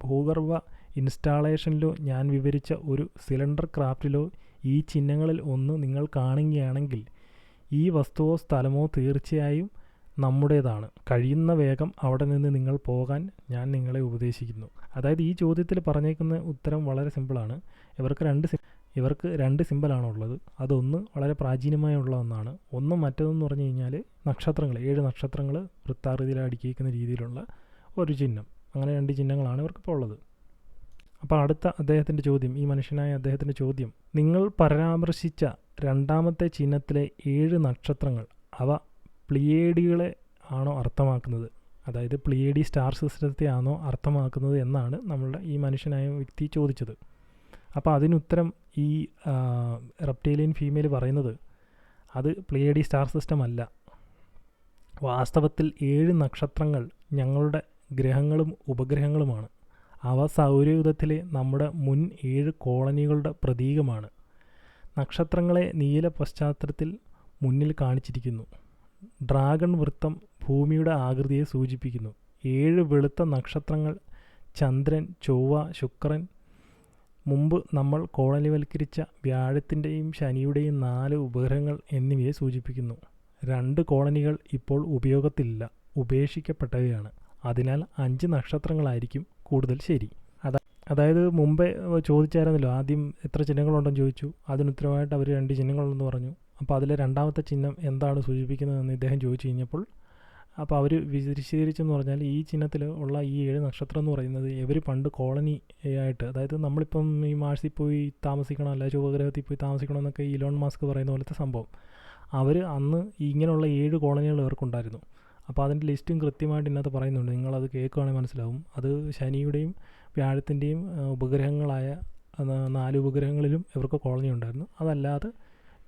ഭൂഗർഭ ഇൻസ്റ്റാളേഷനിലോ ഞാൻ വിവരിച്ച ഒരു സിലിണ്ടർ ക്രാഫ്റ്റിലോ ഈ ചിഹ്നങ്ങളിൽ ഒന്ന് നിങ്ങൾ കാണുകയാണെങ്കിൽ ഈ വസ്തുവോ സ്ഥലമോ തീർച്ചയായും നമ്മുടേതാണ്. കഴിയുന്ന വേഗം അവിടെ നിന്ന് നിങ്ങൾ പോകാൻ ഞാൻ നിങ്ങളെ ഉപദേശിക്കുന്നു. അതായത് ഈ ചോദ്യത്തിൽ പറഞ്ഞേക്കുന്ന ഉത്തരം വളരെ സിമ്പിളാണ്. ഇവർക്ക് രണ്ട് സിമ്പലാണുള്ളത്. അതൊന്ന് വളരെ പ്രാചീനമായുള്ള ഒന്നാണ്. മറ്റേതെന്ന് പറഞ്ഞു കഴിഞ്ഞാൽ നക്ഷത്രങ്ങൾ, 7 നക്ഷത്രങ്ങൾ വൃത്താകൃതിയിൽ അടുക്കിയിരിക്കുന്ന രീതിയിലുള്ള ഒരു ചിഹ്നം. അങ്ങനെ 2 ചിഹ്നങ്ങളാണ് ഇവർക്കിപ്പോൾ ഉള്ളത്. അപ്പോൾ അടുത്ത അദ്ദേഹത്തിൻ്റെ ചോദ്യം, ഈ മനുഷ്യനായ അദ്ദേഹത്തിൻ്റെ ചോദ്യം, നിങ്ങൾ പരാമർശിച്ച രണ്ടാമത്തെ ചിഹ്നത്തിലെ 7 നക്ഷത്രങ്ങൾ അവ പ്ലിയേഡികളെ ആണോ അർത്ഥമാക്കുന്നത്? അതായത് പ്ലിയേഡി സ്റ്റാർ സിസ്റ്റത്തെ ആണോ അർത്ഥമാക്കുന്നത് എന്നാണ് നമ്മളുടെ ഈ മനുഷ്യനായ വ്യക്തി ചോദിച്ചത്. അപ്പോൾ അതിനുത്തരം ഈ റെപ്റ്റേലിയൻ ഫീമെയിൽ പറയുന്നത് അത് പ്ലിയേഡി സ്റ്റാർ സിസ്റ്റം അല്ല. വാസ്തവത്തിൽ 7 നക്ഷത്രങ്ങൾ ഞങ്ങളുടെ ഗ്രഹങ്ങളും ഉപഗ്രഹങ്ങളുമാണ്. അവ സൗരയൂഥത്തിലെ നമ്മുടെ മുൻ 7 കോളനികളുടെ പ്രതീകമാണ്. നക്ഷത്രങ്ങളെ നീല പശ്ചാത്തലത്തിൽ മുന്നിൽ കാണിച്ചിരിക്കുന്നു. ഡ്രാഗൺ വൃത്തം ഭൂമിയുടെ ആകൃതിയെ സൂചിപ്പിക്കുന്നു. 7 വെളുത്ത നക്ഷത്രങ്ങൾ ചന്ദ്രൻ, ചൊവ്വ, ശുക്രൻ, മുമ്പ് നമ്മൾ കോളനിവൽക്കരിച്ച വ്യാഴത്തിൻ്റെയും ശനിയുടെയും 4 ഉപഗ്രഹങ്ങൾ എന്നിവയെ സൂചിപ്പിക്കുന്നു. 2 കോളനികൾ ഇപ്പോൾ ഉപയോഗത്തിലില്ല, ഉപേക്ഷിക്കപ്പെട്ടവയാണ്. അതിനാൽ 5 നക്ഷത്രങ്ങളായിരിക്കും കൂടുതൽ ശരി. അതായത് മുമ്പേ ചോദിച്ചായിരുന്നല്ലോ, ആദ്യം എത്ര ചിഹ്നങ്ങളുണ്ടെന്ന് ചോദിച്ചു. അതിനുത്തരമായിട്ട് അവർ 2 ചിഹ്നങ്ങളുണ്ടെന്ന് പറഞ്ഞു. അപ്പോൾ അതിലെ രണ്ടാമത്തെ ചിഹ്നം എന്താണ് സൂചിപ്പിക്കുന്നതെന്ന് ഇദ്ദേഹം ചോദിച്ചു കഴിഞ്ഞപ്പോൾ അപ്പോൾ അവർ വിശദീകരിച്ചെന്ന് പറഞ്ഞാൽ ഈ ചിഹ്നത്തിൽ ഉള്ള ഈ 7 നക്ഷത്രം എന്ന് പറയുന്നത് ഇവർ പണ്ട് കോളനി ആയിട്ട്, അതായത് നമ്മളിപ്പം ഈ മാർസിൽ പോയി താമസിക്കണം, അല്ല ചൊവ്വഗ്രഹത്തിൽ പോയി താമസിക്കണം എന്നൊക്കെ ഇലോൺ മസ്ക് പറയുന്ന പോലത്തെ സംഭവം. അവർ അന്ന് ഇങ്ങനെയുള്ള 7 കോളനികൾ ഇവർക്കുണ്ടായിരുന്നു. അപ്പോൾ അതിൻ്റെ ലിസ്റ്റും കൃത്യമായിട്ട് ഇതിനകത്ത് പറയുന്നുണ്ട്. നിങ്ങളത് കേൾക്കുകയാണെങ്കിൽ മനസ്സിലാവും. അത് ശനിയുടെയും വ്യാഴത്തിൻ്റെയും ഉപഗ്രഹങ്ങളായ 4 ഉപഗ്രഹങ്ങളിലും ഇവർക്ക് കോളനി ഉണ്ടായിരുന്നു. അതല്ലാതെ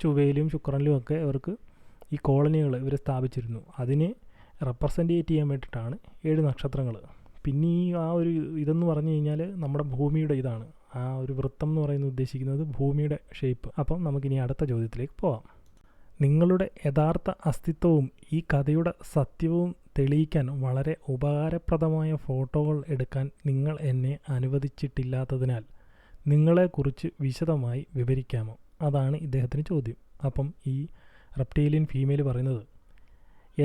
ചൊവ്വയിലും ശുക്രനിലും ഒക്കെ ഇവർക്ക് ഈ കോളനികൾ ഇവർ സ്ഥാപിച്ചിരുന്നു. അതിനെ റെപ്രസെൻറ്റേറ്റ് ചെയ്യാൻ വേണ്ടിയിട്ടാണ് 7 നക്ഷത്രങ്ങൾ. പിന്നെ ഈ ഒരു ഇതെന്ന് പറഞ്ഞു കഴിഞ്ഞാൽ നമ്മുടെ ഭൂമിയുടെ ഇതാണ്. ആ ഒരു വൃത്തം എന്ന് പറയുന്നത് ഉദ്ദേശിക്കുന്നത് ഭൂമിയുടെ ഷേപ്പ്. അപ്പം നമുക്കിനി അടുത്ത ചോദ്യത്തിലേക്ക് പോവാം. നിങ്ങളുടെ യഥാർത്ഥ അസ്തിത്വവും ഈ കഥയുടെ സത്യവും തെളിയിക്കാൻ വളരെ ഉപകാരപ്രദമായ ഫോട്ടോകൾ എടുക്കാൻ നിങ്ങൾ എന്നെ അനുവദിച്ചിട്ടില്ലാത്തതിനാൽ നിങ്ങളെക്കുറിച്ച് വിശദമായി വിവരിക്കാമോ? അതാണ് ഇദ്ദേഹത്തിന് ചോദ്യം. അപ്പം ഈ റെപ്റ്റേലിയൻ ഫീമെയിൽ പറയുന്നത്,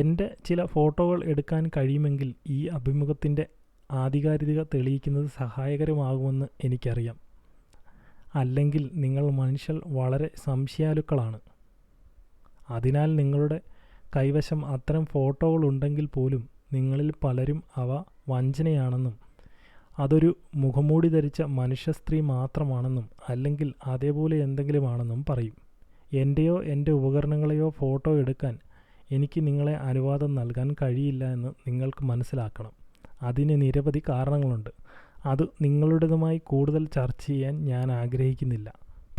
എൻ്റെ ചില ഫോട്ടോകൾ എടുക്കാൻ കഴിയുമെങ്കിൽ ഈ അഭിമുഖത്തിൻ്റെ ആധികാരികത തെളിയിക്കുന്നത് സഹായകരമാകുമെന്ന് എനിക്കറിയാം. അല്ലെങ്കിൽ നിങ്ങൾ മനുഷ്യർ വളരെ സംശയാലുക്കളാണ്. അതിനാൽ നിങ്ങളുടെ കൈവശം അത്തരം ഫോട്ടോകൾ ഉണ്ടെങ്കിൽ പോലും നിങ്ങളിൽ പലരും അവ വഞ്ചനയാണെന്നും അതൊരു മുഖംമൂടി ധരിച്ച മനുഷ്യ സ്ത്രീ മാത്രമാണെന്നും അല്ലെങ്കിൽ അതേപോലെ എന്തെങ്കിലുമാണെന്നും പറയും. എൻ്റെയോ എൻ്റെ ഉപകരണങ്ങളെയോ ഫോട്ടോ എടുക്കാൻ എനിക്ക് നിങ്ങളെ അനുവാദം നൽകാൻ കഴിയില്ല എന്ന് നിങ്ങൾക്ക് മനസ്സിലാക്കണം. അതിന് നിരവധി കാരണങ്ങളുണ്ട്. അത് നിങ്ങളുടേതുമായി കൂടുതൽ ചർച്ച ചെയ്യാൻ ഞാൻ ആഗ്രഹിക്കുന്നില്ല.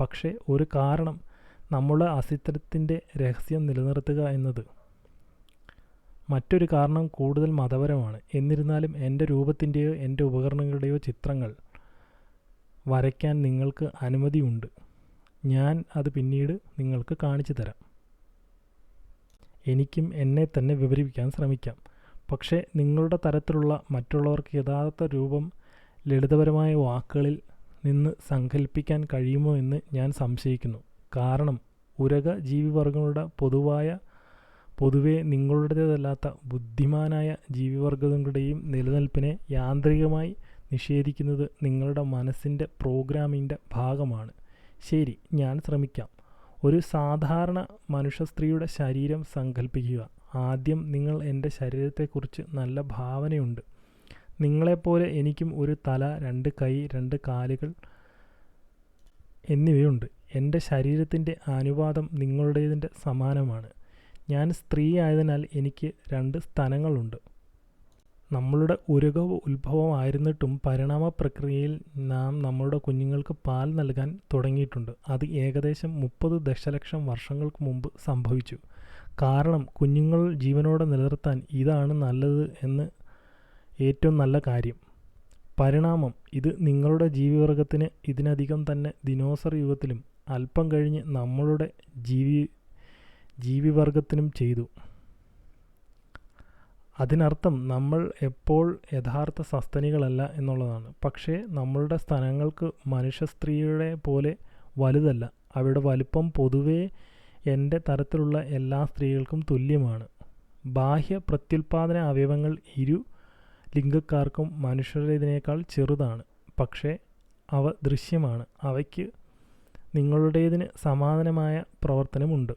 പക്ഷേ ഒരു കാരണം നമ്മുടെ അസ്തിത്വത്തിൻ്റെ രഹസ്യം നിലനിർത്തുക എന്നത്. മറ്റൊരു കാരണം കൂടുതൽ മതപരമാണ്. എന്നിരുന്നാലും എൻ്റെ രൂപത്തിൻ്റെയോ എൻ്റെ ഉപകരണങ്ങളുടെയോ ചിത്രങ്ങൾ വരയ്ക്കാൻ നിങ്ങൾക്ക് അനുമതിയുണ്ട്. ഞാൻ അത് പിന്നീട് നിങ്ങൾക്ക് കാണിച്ചു തരാം. എനിക്കും എന്നെ തന്നെ വിവരിക്കാൻ ശ്രമിക്കാം. പക്ഷേ നിങ്ങളുടെ തരത്തിലുള്ള മറ്റുള്ളവർക്ക് യഥാർത്ഥ രൂപം ലളിതപരമായ വാക്കുകളിൽ നിന്ന് സങ്കല്പിക്കാൻ കഴിയുമോ എന്ന് ഞാൻ സംശയിക്കുന്നു. കാരണം ഉരക ജീവിവർഗങ്ങളുടെ പൊതുവെ നിങ്ങളുടേതല്ലാത്ത ബുദ്ധിമാനായ ജീവിവർഗങ്ങളുടെയും നിലനിൽപ്പിനെ യാന്ത്രികമായി നിഷേധിക്കുന്നത് നിങ്ങളുടെ മനസ്സിൻ്റെ പ്രോഗ്രാമിൻ്റെ ഭാഗമാണ്. ശരി, ഞാൻ ശ്രമിക്കാം. ഒരു സാധാരണ മനുഷ്യ സ്ത്രീയുടെ ശരീരം സങ്കല്പിക്കുക. ആദ്യം നിങ്ങൾ എൻ്റെ ശരീരത്തെക്കുറിച്ച് നല്ല ഭാവനയുണ്ട്. നിങ്ങളെപ്പോലെ എനിക്കും ഒരു തല, 2 കൈ, 2 കാലുകൾ എന്നിവയുണ്ട്. എൻ്റെ ശരീരത്തിൻ്റെ അനുപാതം നിങ്ങളുടേതിൻ്റെ സമാനമാണ്. ഞാൻ സ്ത്രീ ആയതിനാൽ എനിക്ക് 2 സ്തനങ്ങളുണ്ട്. നമ്മളുടെ ഉരക ഉത്ഭവമായിരുന്നിട്ടും പരിണാമ പ്രക്രിയയിൽ നാം നമ്മളുടെ കുഞ്ഞുങ്ങൾക്ക് പാൽ നൽകാൻ തുടങ്ങിയിട്ടുണ്ട്. അത് ഏകദേശം 30 ദശലക്ഷം വർഷങ്ങൾക്ക് മുമ്പ് സംഭവിച്ചു. കാരണം കുഞ്ഞുങ്ങൾ ജീവനോടെ നിലനിർത്താൻ ഇതാണ് നല്ലത് എന്ന് ഏറ്റവും നല്ല കാര്യം. പരിണാമം ഇത് നിങ്ങളുടെ ജീവിവർഗത്തിന് ഇതിനധികം തന്നെ ദിനോസർ യുഗത്തിലും അല്പം കഴിഞ്ഞ് നമ്മളുടെ ജീവിവർഗത്തിനും ചെയ്തു. അതിനർത്ഥം നമ്മൾ എപ്പോൾ യഥാർത്ഥ സസ്തനികളല്ല എന്നുള്ളതാണ്. പക്ഷേ നമ്മളുടെ സ്തനങ്ങൾക്ക് മനുഷ്യ സ്ത്രീയുടെ പോലെ വലുതല്ല. അവയുടെ വലിപ്പം പൊതുവേ എൻ്റെ തരത്തിലുള്ള എല്ലാ സ്ത്രീകൾക്കും തുല്യമാണ്. ബാഹ്യ പ്രത്യുൽപാദന അവയവങ്ങൾ ഇരു ലിംഗക്കാർക്കും മനുഷ്യരുടേതിനേക്കാൾ ചെറുതാണ്, പക്ഷേ അവ ദൃശ്യമാണ്. അവയ്ക്ക് നിങ്ങളുടേതിന് സമാനമായ പ്രവർത്തനമുണ്ട്.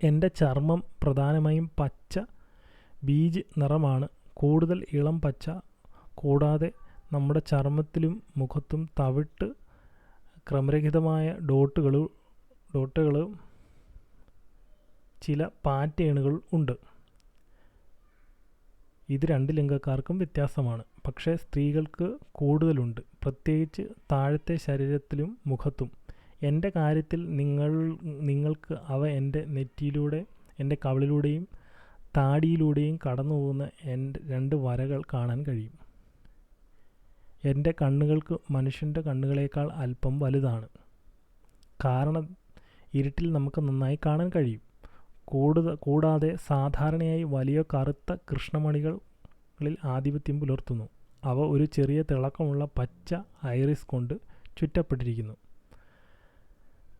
എൻ്റെ ചർമ്മം പ്രധാനമായും പച്ച ബീജ് നിറമാണ്, കൂടുതൽ ഇളം പച്ച. കൂടാതെ നമ്മുടെ ചർമ്മത്തിലും മുഖത്തും തവിട്ട് ക്രമരഹിതമായ ഡോട്ടുകൾ ചില പാറ്റേണുകൾ ഉണ്ട്. ഇത് രണ്ട് ലിംഗക്കാർക്കും വ്യത്യാസമാണ്, പക്ഷേ സ്ത്രീകൾക്ക് കൂടുതലുണ്ട്, പ്രത്യേകിച്ച് താഴത്തെ ശരീരത്തിലും മുഖത്തും. എൻ്റെ കാര്യത്തിൽ നിങ്ങൾക്ക് അവ എൻ്റെ നെറ്റിയിലൂടെ, എൻ്റെ കവിളിലൂടെയും താടിയിലൂടെയും കടന്നു പോകുന്ന എൻ്റെ 2 വരകൾ കാണാൻ കഴിയും. എൻ്റെ കണ്ണുകൾക്ക് മനുഷ്യൻ്റെ കണ്ണുകളേക്കാൾ അല്പം വലുതാണ്, കാരണം ഇരുട്ടിൽ നമുക്ക് നന്നായി കാണാൻ കഴിയും. കൂടാതെ സാധാരണയായി വലിയ കറുത്ത കൃഷ്ണമണികളിൽ ആധിപത്യം പുലർത്തുന്നു. അവ ഒരു ചെറിയ തിളക്കമുള്ള പച്ച ഐറിസ് കൊണ്ട് ചുറ്റപ്പെട്ടിരിക്കുന്നു.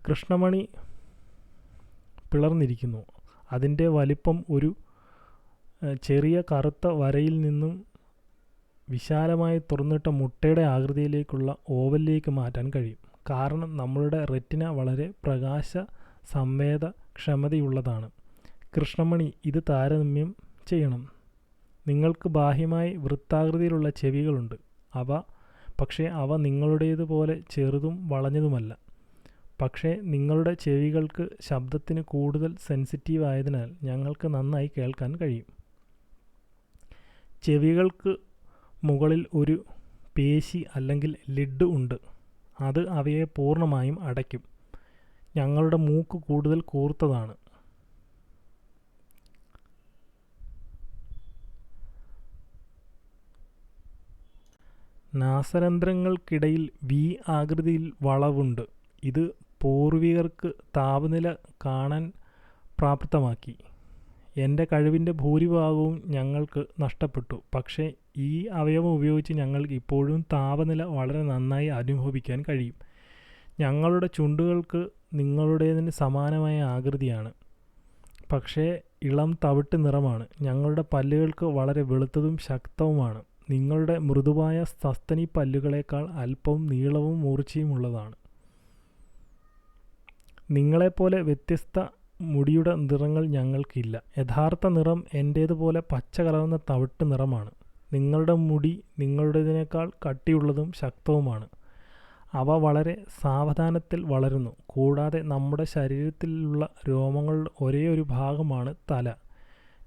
കൃഷ്ണമണി പിളർന്നിരിക്കുന്നു. അതിൻ്റെ വലിപ്പം ഒരു ചെറിയ കറുത്ത വരയിൽ നിന്നും വിശാലമായി തുറന്നിട്ട മുട്ടയുടെ ആകൃതിയിലേക്കുള്ള ഓവലിലേക്ക് മാറ്റാൻ കഴിയും. കാരണം നമ്മളുടെ റെറ്റിന വളരെ പ്രകാശ സംവേദനക്ഷമതയുള്ളതാണ്. കൃഷ്ണമണി ഇത് താരതമ്യം ചെയ്യണം. നിങ്ങൾക്ക് ബാഹ്യമായി വൃത്താകൃതിയിലുള്ള ചെവികളുണ്ട്, പക്ഷേ അവ നിങ്ങളുടേതുപോലെ ചെറുതും വളഞ്ഞതുമല്ല. പക്ഷേ നിങ്ങളുടെ ചെവികൾക്ക് ശബ്ദത്തിന് കൂടുതൽ സെൻസിറ്റീവ് ആയതിനാൽ ഞങ്ങൾക്ക് നന്നായി കേൾക്കാൻ കഴിയും. ചെവികൾക്ക് മുകളിൽ ഒരു പേശി അല്ലെങ്കിൽ ലിഡ് ഉണ്ട്. അത് അവയെ പൂർണ്ണമായും അടയ്ക്കും. ഞങ്ങളുടെ മൂക്ക് കൂടുതൽ കൂർത്തതാണ്. നാസാരന്ധ്രങ്ങൾക്കിടയിൽ വി ആകൃതിയിൽ വളവുണ്ട്. ഇത് പൂർവികർക്ക് താപനില കാണാൻ പ്രാപ്തമാക്കി. എൻ്റെ കഴിവിൻ്റെ ഭൂരിഭാഗവും ഞങ്ങൾക്ക് നഷ്ടപ്പെട്ടു, പക്ഷേ ഈ അവയവം ഉപയോഗിച്ച് ഞങ്ങൾക്ക് ഇപ്പോഴും താപനില വളരെ നന്നായി അനുഭവിക്കാൻ കഴിയും. ഞങ്ങളുടെ ചുണ്ടുകൾക്ക് നിങ്ങളുടേതിന് സമാനമായ ആകൃതിയാണ്, പക്ഷേ ഇളം തവിട്ട് നിറമാണ്. ഞങ്ങളുടെ പല്ലുകൾക്ക് വളരെ വെളുത്തതും ശക്തവുമാണ്. നിങ്ങളുടെ മൃദുവായ സസ്തനി പല്ലുകളേക്കാൾ അല്പം നീളവും മൂർച്ചയുമുള്ളതാണ്. നിങ്ങളെപ്പോലെ വ്യത്യസ്ത മുടിയുടെ നിറങ്ങൾ ഞങ്ങൾക്കില്ല. യഥാർത്ഥ നിറം എൻ്റേതുപോലെ പച്ച കലർന്ന തവിട്ട് നിറമാണ്. നിങ്ങളുടെ മുടി നിങ്ങളുടേതിനേക്കാൾ കട്ടിയുള്ളതും ശക്തവുമാണ്. അവ വളരെ സാവധാനത്തിൽ വളരുന്നു. കൂടാതെ നമ്മുടെ ശരീരത്തിലുള്ള രോമങ്ങളുടെ ഒരേയൊരു ഭാഗമാണ് തല.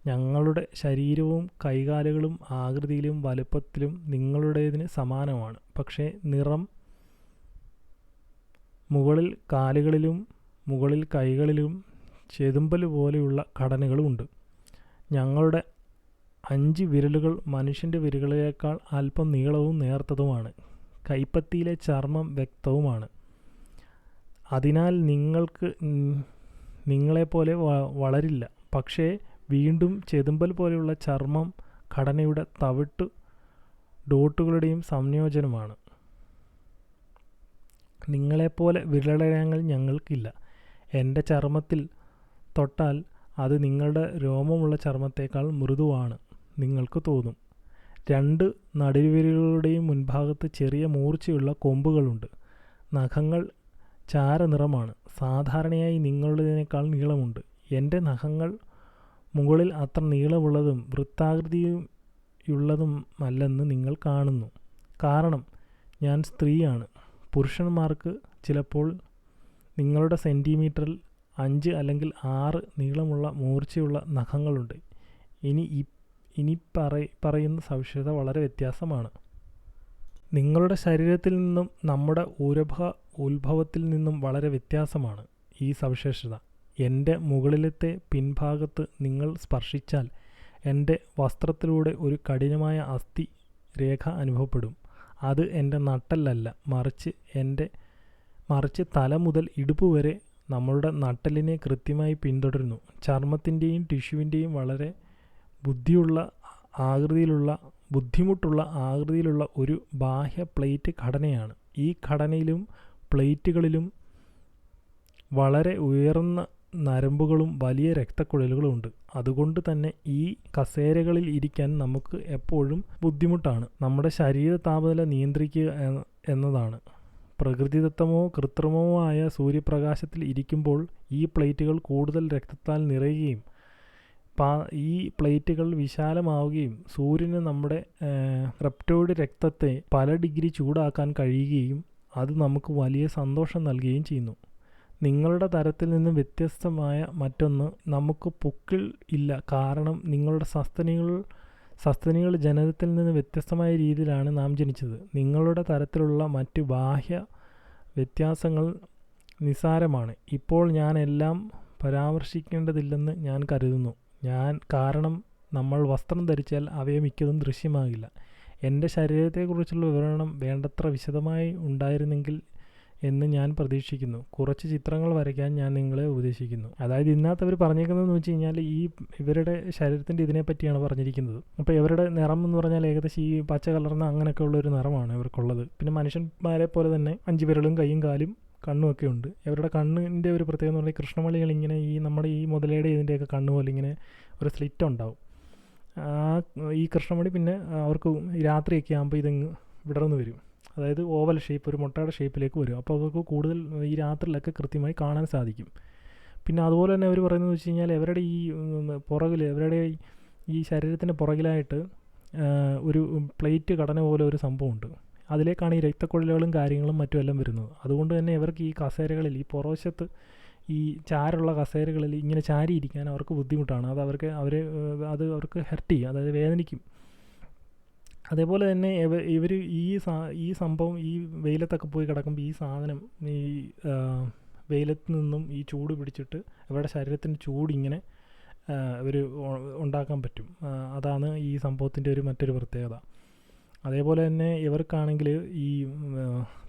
ഞങ്ങളുടെ ശരീരവും കൈകാലുകളും ആകൃതിയിലും വലുപ്പത്തിലും നിങ്ങളുടേതിന് സമാനമാണ്, പക്ഷേ നിറം മുകളിൽ കാലുകളിലും മുകളിൽ കൈകളിലും ചെതുമ്പൽ പോലെയുള്ള ഘടനകളുമുണ്ട്. ഞങ്ങളുടെ 5 വിരലുകൾ മനുഷ്യൻ്റെ വിരലുകളേക്കാൾ അല്പം നീളവും നേർത്തതുമാണ്. കൈപ്പത്തിയിലെ ചർമ്മം വ്യക്തവുമാണ്. അതിനാൽ നിങ്ങളെപ്പോലെ വളരില്ല, പക്ഷേ വീണ്ടും ചെതുമ്പൽ പോലെയുള്ള ചർമ്മം ഘടനയുടെ തവിട്ട് ഡോട്ടുകളുടെയും സംയോജനമാണ്. നിങ്ങളെപ്പോലെ വിരലടയാളങ്ങൾ ഞങ്ങൾക്കില്ല. എൻ്റെ ചർമ്മത്തിൽ തൊട്ടാൽ അത് നിങ്ങളുടെ രോമമുള്ള ചർമ്മത്തേക്കാൾ മൃദുവാണ് നിങ്ങൾക്ക് തോന്നും. 2 നടുവിരലുകളുടെയും മുൻഭാഗത്ത് ചെറിയ മൂർച്ചയുള്ള കൊമ്പുകളുണ്ട്. നഖങ്ങൾ ചാരനിറമാണ്. സാധാരണയായി നിങ്ങളുടേതിനേക്കാൾ നീളമുണ്ട്. എൻ്റെ നഖങ്ങൾ മുകളിൽ അത്ര നീളമുള്ളതും വൃത്താകൃതിയുള്ളതുമല്ലെന്ന് നിങ്ങൾ കാണുന്നു, കാരണം ഞാൻ സ്ത്രീയാണ്. പുരുഷന്മാർക്ക് ചിലപ്പോൾ നിങ്ങളുടെ സെൻറ്റിമീറ്ററിൽ 5 അല്ലെങ്കിൽ 6 നീളമുള്ള മൂർച്ചയുള്ള നഖങ്ങളുണ്ട്. ഇനി പറയുന്ന സവിശേഷത വളരെ വ്യത്യാസമാണ്. നിങ്ങളുടെ ശരീരത്തിൽ നിന്നും നമ്മുടെ ഉത്ഭവത്തിൽ നിന്നും വളരെ വ്യത്യാസമാണ് ഈ സവിശേഷത. എൻ്റെ മുകളിലത്തെ പിൻഭാഗത്ത് നിങ്ങൾ സ്പർശിച്ചാൽ എൻ്റെ വസ്ത്രത്തിലൂടെ ഒരു കഠിനമായ അസ്ഥി രേഖ അനുഭവപ്പെടും. അത് എൻ്റെ നട്ടെല്ലല്ല, മറിച്ച് തല മുതൽ ഇടുപ്പ് വരെ നമ്മളുടെ നട്ടെല്ലിനെ കൃത്യമായി പിന്തുടരുന്നു. ചർമ്മത്തിൻ്റെയും ടിഷ്യൂവിൻ്റെയും വളരെ ബുദ്ധിമുട്ടുള്ള ആകൃതിയിലുള്ള ഒരു ബാഹ്യ പ്ലേറ്റ് ഘടനയാണ്. ഈ ഘടനയിലും പ്ലേറ്റുകളിലും വളരെ ഉയർന്ന നരമ്പുകളും വലിയ രക്തക്കുഴലുകളും ഉണ്ട്. അതുകൊണ്ട് തന്നെ ഈ കസേരകളിൽ ഇരിക്കാൻ നമുക്ക് എപ്പോഴും ബുദ്ധിമുട്ടാണ്. നമ്മുടെ ശരീര താപനില നിയന്ത്രിക്കുക എന്നതാണ്. പ്രകൃതിദത്തമോ കൃത്രിമമോ ആയ സൂര്യപ്രകാശത്തിൽ ഇരിക്കുമ്പോൾ ഈ പ്ലേറ്റുകൾ കൂടുതൽ രക്തത്താൽ നിറയുകയും ഈ പ്ലേറ്റുകൾ വിശാലമാവുകയും സൂര്യന് നമ്മുടെ റെപ്റ്റോയിഡ് രക്തത്തെ പല ഡിഗ്രി ചൂടാക്കാൻ കഴിയുകയും അത് നമുക്ക് വലിയ സന്തോഷം നൽകുകയും ചെയ്യുന്നു. നിങ്ങളുടെ തരത്തിൽ നിന്ന് വ്യത്യസ്തമായ മറ്റൊന്ന് നമുക്ക് പൊക്കിൾ ഇല്ല. കാരണം നിങ്ങളുടെ സസ്തനികൾ ജനനത്തിൽ നിന്ന് വ്യത്യസ്തമായ രീതിയിലാണ് നാം ജനിച്ചത്. നിങ്ങളുടെ തരത്തിലുള്ള മറ്റ് ബാഹ്യ വ്യത്യാസങ്ങൾ നിസ്സാരമാണ്. ഇപ്പോൾ ഞാൻ എല്ലാം പരാമർശിക്കേണ്ടതില്ലെന്ന് ഞാൻ കരുതുന്നു. കാരണം നമ്മൾ വസ്ത്രം ധരിച്ചാൽ അവയെ മിക്കതും ദൃശ്യമാകില്ല. എൻ്റെ ശരീരത്തെക്കുറിച്ചുള്ള വിവരണം വേണ്ടത്ര വിശദമായി ഉണ്ടായിരുന്നെങ്കിൽ എന്ന് ഞാൻ പ്രതീക്ഷിക്കുന്നു. കുറച്ച് ചിത്രങ്ങൾ വരയ്ക്കാൻ ഞാൻ നിങ്ങളെ ഉപദേശിക്കുന്നു. അതായത് ഇതിനകത്ത് അവർ പറഞ്ഞേക്കുന്നതെന്ന് വെച്ച് കഴിഞ്ഞാൽ ഇവരുടെ ശരീരത്തിൻ്റെ ഇതിനെപ്പറ്റിയാണ് പറഞ്ഞിരിക്കുന്നത്. അപ്പോൾ ഇവരുടെ നിറം എന്ന് പറഞ്ഞാൽ ഏകദേശം ഈ പച്ച കലർന്ന അങ്ങനെയൊക്കെ ഉള്ളൊരു നിറമാണ് ഇവർക്കുള്ളത്. പിന്നെ മനുഷ്യന്മാരെ പോലെ തന്നെ 5 വിരലും കൈയും കാലും കണ്ണുമൊക്കെ ഉണ്ട്. ഇവരുടെ കണ്ണിൻ്റെ ഒരു പ്രത്യേകത എന്ന് പറഞ്ഞാൽ കൃഷ്ണമണികൾ ഇങ്ങനെ നമ്മുടെ ഈ മുതലയുടെ ഇതിൻ്റെയൊക്കെ കണ്ണ് പോലെ ഇങ്ങനെ ഒരു സ്ലിറ്റ് ഉണ്ടാവും. ഈ കൃഷ്ണമണി പിന്നെ അവർക്ക് രാത്രിയൊക്കെ ആകുമ്പോൾ ഇതങ്ങ് വിടർന്നു വരും. അതായത് ഓവൽ ഷേപ്പ്, ഒരു മുട്ടയുടെ ഷേപ്പിലേക്ക് വരും. അപ്പോൾ അവർക്ക് കൂടുതൽ ഈ രാത്രിയിലൊക്കെ കൃത്യമായി കാണാൻ സാധിക്കും. പിന്നെ അതുപോലെ തന്നെ അവർ പറയുന്നത് വെച്ച് കഴിഞ്ഞാൽ അവരുടെ ഈ പുറകിൽ, അവരുടെ ഈ ശരീരത്തിൻ്റെ പുറകിലായിട്ട് ഒരു പ്ലേറ്റ് ഘടന പോലെ ഒരു സംഭവമുണ്ട്. അതിലേക്കാണ് ഈ രക്തക്കുഴലുകളും കാര്യങ്ങളും മറ്റുമെല്ലാം വരുന്നത്. അതുകൊണ്ട് തന്നെ ഇവർക്ക് ഈ കസേരകളിൽ, ഈ പുറവശത്ത് ഈ ചാരുള്ള കസേരകളിൽ ഇങ്ങനെ ചാരിയിരിക്കാൻ അവർക്ക് ബുദ്ധിമുട്ടാണ്. അത് അവർക്ക് ഹെർട്ട് ചെയ്യും, അതായത് വേദനിക്കും. അതേപോലെ തന്നെ ഇവർ ഈ സംഭവം ഈ വെയിലത്തൊക്കെ പോയി കിടക്കുമ്പോൾ ഈ സാധനം ഈ വെയിലത്ത് നിന്നും ഈ ചൂട് പിടിച്ചിട്ട് അവരുടെ ശരീരത്തിൻ്റെ ചൂടിങ്ങനെ ഇവർ ഉണ്ടാക്കാൻ പറ്റും. അതാണ് ഈ സംഭവത്തിൻ്റെ മറ്റൊരു പ്രത്യേകത. അതേപോലെ തന്നെ ഇവർക്കാണെങ്കിൽ ഈ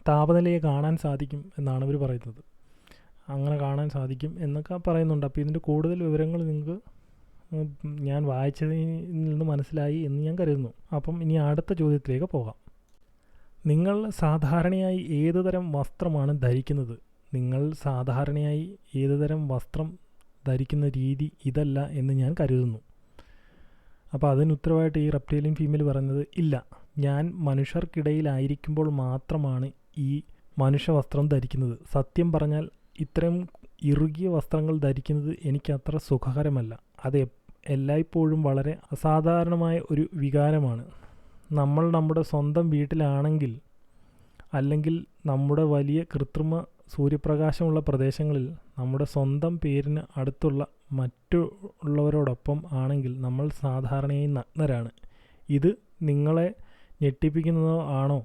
താപനിലയെ കാണാൻ സാധിക്കും എന്നാണ് ഇവർ പറയുന്നത്. അങ്ങനെ കാണാൻ സാധിക്കും എന്നൊക്കെ പറയുന്നുണ്ട്. അപ്പോൾ ഇതിൻ്റെ കൂടുതൽ വിവരങ്ങൾ നിങ്ങൾക്ക് ഞാൻ വായിച്ചതിൽ നിന്ന് മനസ്സിലായി എന്ന് ഞാൻ കരുതുന്നു. അപ്പം ഇനി അടുത്ത ചോദ്യത്തിലേക്ക് പോകാം. നിങ്ങൾ സാധാരണയായി ഏതുതരം വസ്ത്രമാണ് ധരിക്കുന്നത്? നിങ്ങൾ സാധാരണയായി ഏതുതരം വസ്ത്രം ധരിക്കുന്ന രീതി ഇതല്ല എന്ന് ഞാൻ കരുതുന്നു. അപ്പോൾ അതിന് ഉത്തരവായിട്ട് ഈ റെപ്റ്റേലിയൻ ഫീമെയിൽ പറയുന്നത്, ഇല്ല, ഞാൻ മനുഷ്യർക്കിടയിലായിരിക്കുമ്പോൾ മാത്രമാണ് ഈ മനുഷ്യവസ്ത്രം ധരിക്കുന്നത്. സത്യം പറഞ്ഞാൽ ഇത്തരം ഇറുകിയ വസ്ത്രങ്ങൾ ധരിക്കുന്നത് എനിക്ക് അത്ര സുഖകരമല്ല. അത് എല്ലായ്പ്പോഴും വളരെ അസാധാരണമായ ഒരു വികാരമാണ്. നമ്മൾ നമ്മുടെ സ്വന്തം വീട്ടിലാണെങ്കിൽ, അല്ലെങ്കിൽ നമ്മുടെ വലിയ കൃത്രിമ സൂര്യപ്രകാശമുള്ള പ്രദേശങ്ങളിൽ നമ്മുടെ സ്വന്തം പേരിന് അടുത്തുള്ള മറ്റുള്ളവരോടൊപ്പം ആണെങ്കിൽ നമ്മൾ സാധാരണയായി നഗ്നരാണ്. ഇത് നിങ്ങളെ ഞെട്ടിപ്പിക്കുന്നതോ ആണോ?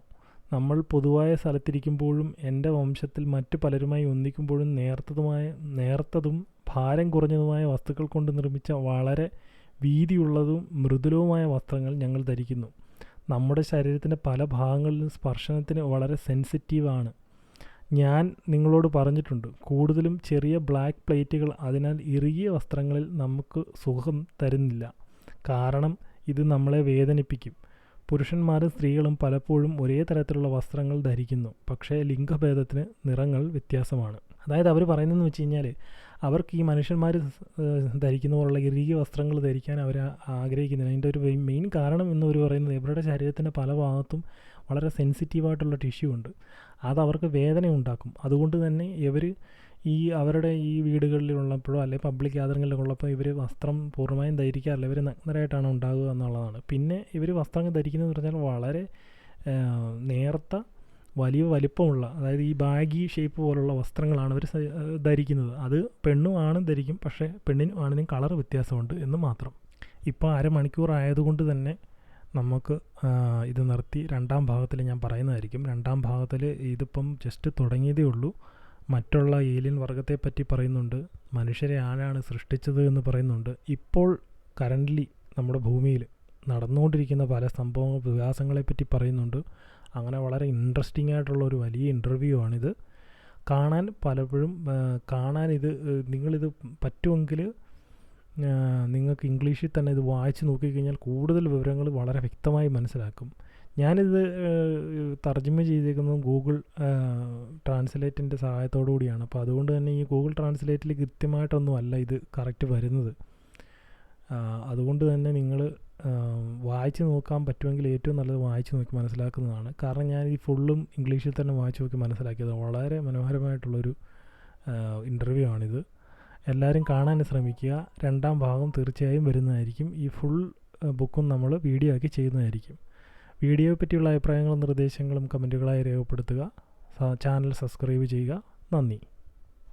നമ്മൾ പൊതുവായ സ്ഥലത്തിരിക്കുമ്പോഴും എൻ്റെ വംശത്തിൽ മറ്റു പലരുമായി ഒന്നിക്കുമ്പോഴും നേർത്തതും ഭാരം കുറഞ്ഞതുമായ വസ്തുക്കൾ കൊണ്ട് നിർമ്മിച്ച വളരെ വീതിയുള്ളതും മൃദുലവുമായ വസ്ത്രങ്ങൾ ഞങ്ങൾ ധരിക്കുന്നു. നമ്മുടെ ശരീരത്തിൻ്റെ പല ഭാഗങ്ങളിലും സ്പർശനത്തിന് വളരെ സെൻസിറ്റീവാണ്. ഞാൻ നിങ്ങളോട് പറഞ്ഞിട്ടുണ്ട്, കൂടുതലും ചെറിയ ബ്ലാക്ക് പ്ലേറ്റുകൾ. അതിനാൽ ഇറുകിയ വസ്ത്രങ്ങളിൽ നമുക്ക് സുഖം തരുന്നില്ല, കാരണം ഇത് നമ്മളെ വേദനിപ്പിക്കും. പുരുഷന്മാരും സ്ത്രീകളും പലപ്പോഴും ഒരേ തരത്തിലുള്ള വസ്ത്രങ്ങൾ ധരിക്കുന്നു, പക്ഷേ ലിംഗഭേദത്തിന് നിറങ്ങൾ വ്യത്യാസമാണ്. അതായത് അവർ പറയുന്നതെന്ന് വെച്ച് കഴിഞ്ഞാൽ അവർക്ക് ഈ മനുഷ്യന്മാർ ധരിക്കുന്ന പോലുള്ള ഇറുകിയ വസ്ത്രങ്ങൾ ധരിക്കാൻ അവർ ആഗ്രഹിക്കുന്നില്ല. അതിൻ്റെ ഒരു മെയിൻ കാരണം എന്നവർ പറയുന്നത് ഇവരുടെ ശരീരത്തിൻ്റെ പല ഭാഗത്തും വളരെ സെൻസിറ്റീവായിട്ടുള്ള ടിഷ്യൂ ഉണ്ട്. അത് അവർക്ക് വേദന ഉണ്ടാക്കും. അതുകൊണ്ട് തന്നെ ഇവർ അവരുടെ ഈ വീടുകളിലുള്ളപ്പോഴോ അല്ലെങ്കിൽ പബ്ലിക് ഗ്യാതറിങ്ങിലൊക്കെ ഉള്ളപ്പോൾ ഇവർ വസ്ത്രം പൂർണ്ണമായും ധരിക്കാറില്ല. ഇവർ നഗ്നരായിട്ടാണ് ഉണ്ടാകുക എന്നുള്ളതാണ്. പിന്നെ ഇവർ വസ്ത്രങ്ങൾ ധരിക്കുന്നതെന്ന് പറഞ്ഞാൽ വളരെ നേർത്ത വലിയ വലിപ്പമുള്ള, അതായത് ഈ ബാഗി ഷേപ്പ് പോലുള്ള വസ്ത്രങ്ങളാണ് അവർ ധരിക്കുന്നത്. അത് പെണ്ണും ആണും ധരിക്കും, പക്ഷേ പെണ്ണിനും ആണിനും കളർ വ്യത്യാസമുണ്ട് എന്ന് മാത്രം. ഇപ്പോൾ അരമണിക്കൂർ ആയതുകൊണ്ട് തന്നെ നമുക്ക് ഇത് നിർത്തി രണ്ടാം ഭാഗത്തിൽ ഞാൻ പറയുന്നതായിരിക്കും. രണ്ടാം ഭാഗത്തിൽ ഇതിപ്പം ജസ്റ്റ് തുടങ്ങിയതേ ഉള്ളൂ. മറ്റുള്ള ഏലിയൻ വർഗത്തെപ്പറ്റി പറയുന്നുണ്ട്, മനുഷ്യരെ ആരാണ് സൃഷ്ടിച്ചത് എന്ന് പറയുന്നുണ്ട്. ഇപ്പോൾ കറൻ്റ്ലി നമ്മുടെ ഭൂമിയിൽ നടന്നുകൊണ്ടിരിക്കുന്ന പല വികാസങ്ങളെപ്പറ്റി പറയുന്നുണ്ട്. അങ്ങനെ വളരെ ഇൻട്രസ്റ്റിംഗ് ആയിട്ടുള്ള ഒരു വലിയ ഇൻ്റർവ്യൂ ആണിത്. പലപ്പോഴും നിങ്ങളിത് പറ്റുമെങ്കിൽ നിങ്ങൾക്ക് ഇംഗ്ലീഷിൽ തന്നെ ഇത് വായിച്ച് നോക്കിക്കഴിഞ്ഞാൽ കൂടുതൽ വിവരങ്ങൾ വളരെ വ്യക്തമായി മനസ്സിലാക്കും. ഞാനിത് തർജ്ജമ ചെയ്തേക്കുന്നത് ഗൂഗിൾ ട്രാൻസ്ലേറ്റിൻ്റെ സഹായത്തോടു കൂടിയാണ്. അപ്പോൾ അതുകൊണ്ട് തന്നെ ഈ ഗൂഗിൾ ട്രാൻസ്ലേറ്റിൽ കൃത്യമായിട്ടൊന്നും അല്ല ഇത് കറക്റ്റ് വരുന്നത്. അതുകൊണ്ട് തന്നെ നിങ്ങൾ വായിച്ച് നോക്കാൻ പറ്റുമെങ്കിൽ ഏറ്റവും നല്ലത് വായിച്ച് നോക്കി മനസ്സിലാക്കുന്നതാണ്. കാരണം ഞാൻ ഈ ഫുള്ളും ഇംഗ്ലീഷിൽ തന്നെ വായിച്ച് നോക്കി മനസ്സിലാക്കിയത്. വളരെ മനോഹരമായിട്ടുള്ളൊരു ഇൻ്റർവ്യൂ ആണിത്. എല്ലാവരും കാണാൻ ശ്രമിക്കുക. 2ാം ഭാഗം തീർച്ചയായും വരുന്നതായിരിക്കും. ഈ ഫുൾ ബുക്കും നമ്മൾ വീഡിയോ ആക്കി ചെയ്യുന്നതായിരിക്കും. വീഡിയോയെ പറ്റിയുള്ള അഭിപ്രായങ്ങളും നിർദ്ദേശങ്ങളും കമൻറ്റുകളായി രേഖപ്പെടുത്തുക. ചാനൽ സബ്സ്ക്രൈബ് ചെയ്യുക. നന്ദി.